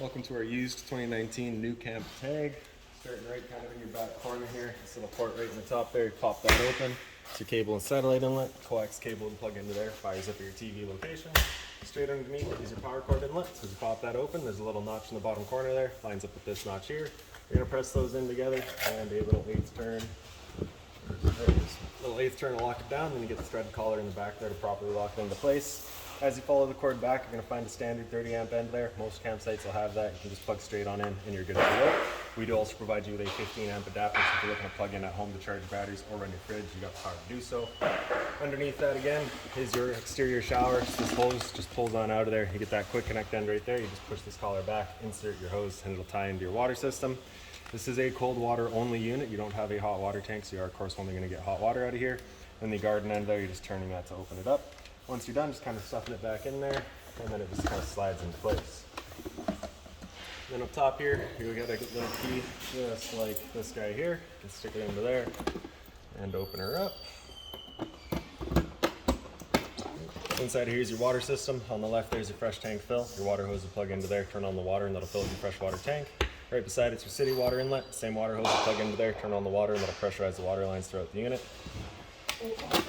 Welcome to our used 2019 New Camp Tag. Starting right kind of in your back corner here. This little port right in the top there, you pop that open. It's your cable and satellite inlet. Coax cable to plug into there, fires up at your TV location. Straight underneath is your power cord inlet. So as you pop that open, there's a little notch in the bottom corner there. Lines up with this notch here. You're gonna press those in together and a little eighth turn. Little eighth turn to lock it down, then you get the thread collar in the back there to properly lock it into place. As you follow the cord back, you're going to find a standard 30 amp end there. Most campsites will have that. You can just plug straight on in and you're good to go. We do also provide you with a 15 amp adapter, so if you're looking to plug in at home to charge batteries or run your fridge, you got the power to do so. Underneath that again is your exterior shower. This hose just pulls on out of there. You get that quick connect end right there. You just push this collar back, insert your hose, and it'll tie into your water system. This is a cold water only unit. You don't have a hot water tank, so you are of course only going to get hot water out of here. And the garden end there, you're just turning that to open it up. Once you're done, just kind of stuffing it back in there, and then it just kind of slides into place. Then up top here, you'll get a little key just like this guy here. You can stick it into there and open her up. Inside here is your water system. On the left there's your fresh tank fill. Your water hose will plug into there, turn on the water, and that'll fill up your fresh water tank. Right beside it's your city water inlet. Same water hose will plug into there, turn on the water, and that'll pressurize the water lines throughout the unit.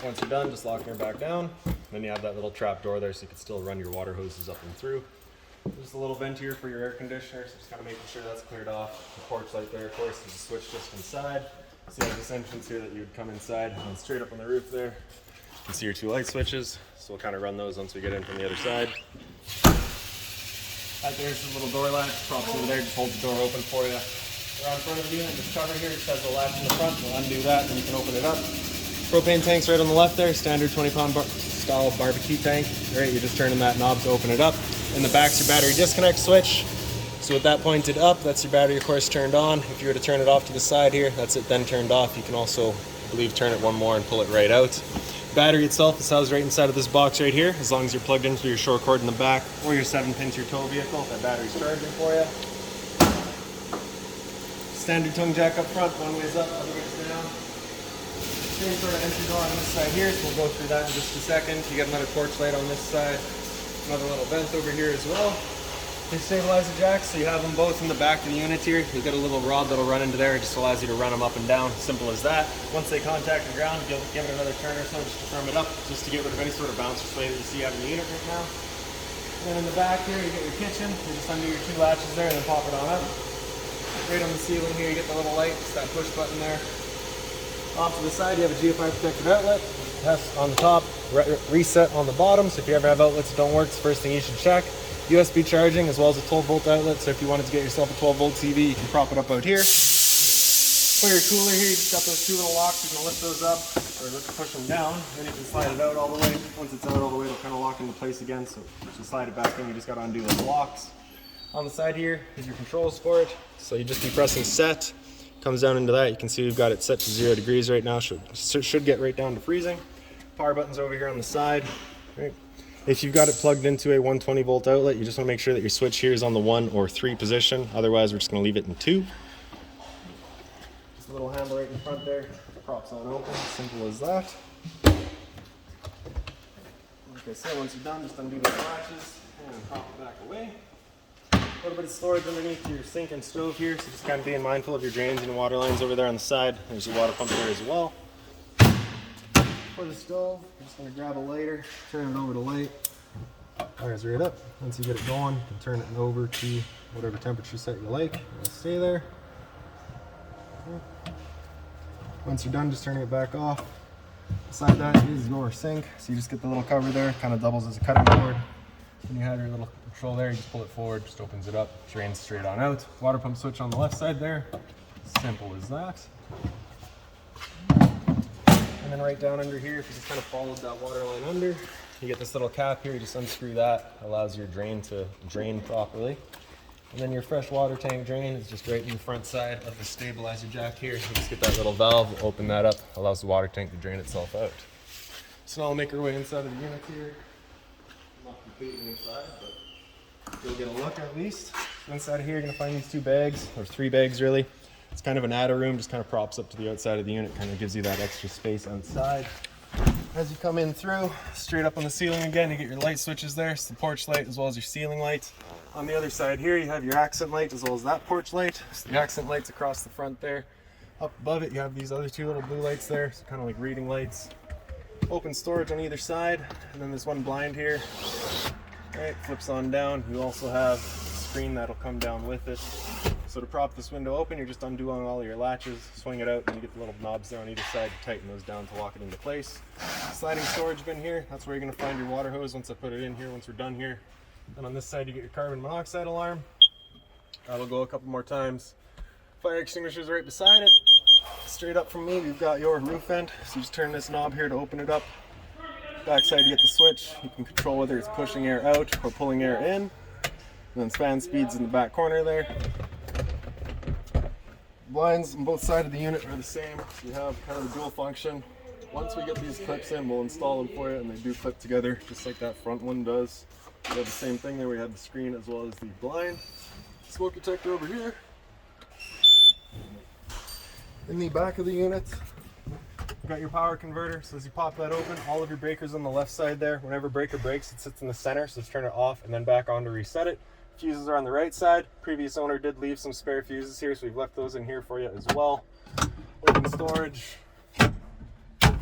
Once you're done, just locking her back down. Then you have that little trap door there so you can still run your water hoses up and through. There's a little vent here for your air conditioner, so just kind of making sure that's cleared off. The porch light there, of course, there's a switch just inside. So you have this entrance here that you would come inside, and straight up on the roof there, you can see your two light switches. So we'll kind of run those once we get in from the other side. Right there's a little door latch, props over there, just holds the door open for you. Around front of the unit, this cover here just has a latch in the front. We'll undo that, and you can open it up. Propane tank's right on the left there, standard 20-pound style barbecue tank. All right, you're just turning that knob to open it up. In the back's your battery disconnect switch. So with that pointed up, that's your battery, of course, turned on. If you were to turn it off to the side here, that's it then turned off. You can also, I believe, turn it one more and pull it right out. Battery itself is housed right inside of this box right here. As long as you're plugged into your short cord in the back or your 7-pin to your tow vehicle, that battery's charging for you. Standard tongue jack up front, one way's up, other way's down. Same sort of entry door on this side here, so we'll go through that in just a second. You got another porch light on this side, another little vent over here as well. They stabilizer jacks, so you have them both in the back of the unit here. You've got a little rod that'll run into there. It just allows you to run them up and down. Simple as that. Once they contact the ground, you'll give it another turn or so just to firm it up, just to get rid of any sort of bounce or sway that you see out in the unit right now. And then in the back here, you get your kitchen. You just undo your two latches there and then pop it on up. Right on the ceiling here, you get the little light. It's that push button there. Off to the side, you have a GFI protected outlet. Test on the top, reset on the bottom. So if you ever have outlets that don't work, it's the first thing you should check. USB charging as well as a 12-volt outlet. So if you wanted to get yourself a 12-volt TV, you can prop it up out here. For your cooler here, you just got those two little locks. You can lift those up or push them down. Then you can slide it out all the way. Once it's out all the way, it'll kind of lock into place again. So to slide it back in, you just got to undo those locks. On the side here is your controls for it. So you just be pressing set. Comes down into that. You can see we've got it set to 0 degrees right now. Should get right down to freezing. Power button's over here on the side. Right. If you've got it plugged into a 120 volt outlet, you just want to make sure that your switch here is on the 1 or 3 position. Otherwise, we're just going to leave it in 2. Just a little handle right in front there. Props on open. Simple as that. Like I said, once you're done, just undo the latches and prop it back away. A little bit of storage underneath your sink and stove here, so just kind of being mindful of your drains and water lines over there on the side. There's your water pump there as well. For the stove, I'm just going to grab a lighter, turn it over to light. Fires right up. Once you get it going, you can turn it over to whatever temperature set you like. It'll stay there. Once you're done, just turning it back off. Beside that is your sink, so you just get the little cover there, kind of doubles as a cutting board. When you have your little control there, you just pull it forward, just opens it up, drains straight on out. Water pump switch on the left side there. Simple as that. And then right down under here, if you just kind of followed that water line under, you get this little cap here, you just unscrew that, allows your drain to drain properly. And then your fresh water tank drain is just right in the front side of the stabilizer jack here. You just get that little valve, open that up, allows the water tank to drain itself out. So now I'll make our way inside of the unit here. Not completely inside, but you'll get a look at least. So inside of here, you're gonna find these 2 bags, or 3 bags really. It's kind of an adder room, just kind of props up to the outside of the unit, kind of gives you that extra space outside. As you come in through, straight up on the ceiling again, you get your light switches there. It's the porch light as well as your ceiling light. On the other side here, you have your accent light as well as that porch light. So the accent light's across the front there. Up above it, you have these other two little blue lights there, so kind of like reading lights. Open storage on either side, and then there's one blind here. All right, flips on down. You also have a screen that'll come down with it. So to prop this window open, you're just undoing all your latches, swing it out, and you get the little knobs there on either side to tighten those down to lock it into place. Sliding storage bin here, that's where you're gonna find your water hose once I put it in here, once we're done here. And on this side, you get your carbon monoxide alarm. That'll go a couple more times. Fire extinguisher's right beside it. Straight up from me, we've got your roof vent. So you just turn this knob here to open it up. Backside, you get the switch. You can control whether it's pushing air out or pulling air in. And then fan speeds in the back corner there. Blinds on both sides of the unit are the same. So you have kind of a dual function. Once we get these clips in, we'll install them for you, and they do clip together just like that front one does. We have the same thing there. We have the screen as well as the blind. Smoke detector over here. In the back of the unit, you've got your power converter. So as you pop that open, all of your breakers on the left side there. Whenever breaker breaks, it sits in the center. So just turn it off and then back on to reset it. Fuses are on the right side. Previous owner did leave some spare fuses here, so we've left those in here for you as well. Open storage.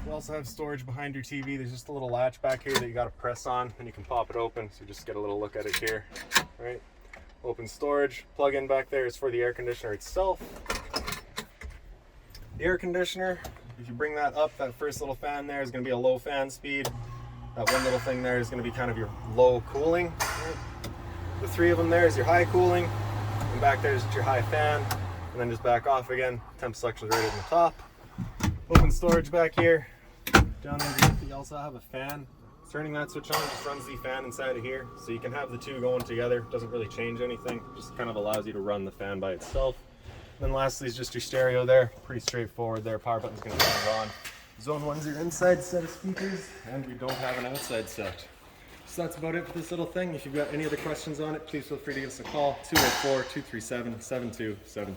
You also have storage behind your TV. There's just a little latch back here that you got to press on, and you can pop it open. So just get a little look at it here. All right. Open storage. Plug in back there is for the air conditioner itself. The air conditioner, if you bring that up, that first little fan there is going to be a low fan speed. That one little thing there is going to be kind of your low cooling. Right. The three of them there is your high cooling, and back there is your high fan, and then just back off again. Temp selection is right at the top. Open storage back here. Down underneath, you also have a fan. Turning that switch on just runs the fan inside of here, so you can have the two going together. Doesn't really change anything, just kind of allows you to run the fan by itself. And then lastly is just your stereo there. Pretty straightforward there. Power button's going to turn on. Zone 1's your inside set of speakers, and we don't have an outside set. So that's about it for this little thing. If you've got any other questions on it, please feel free to give us a call, 204-237-7272.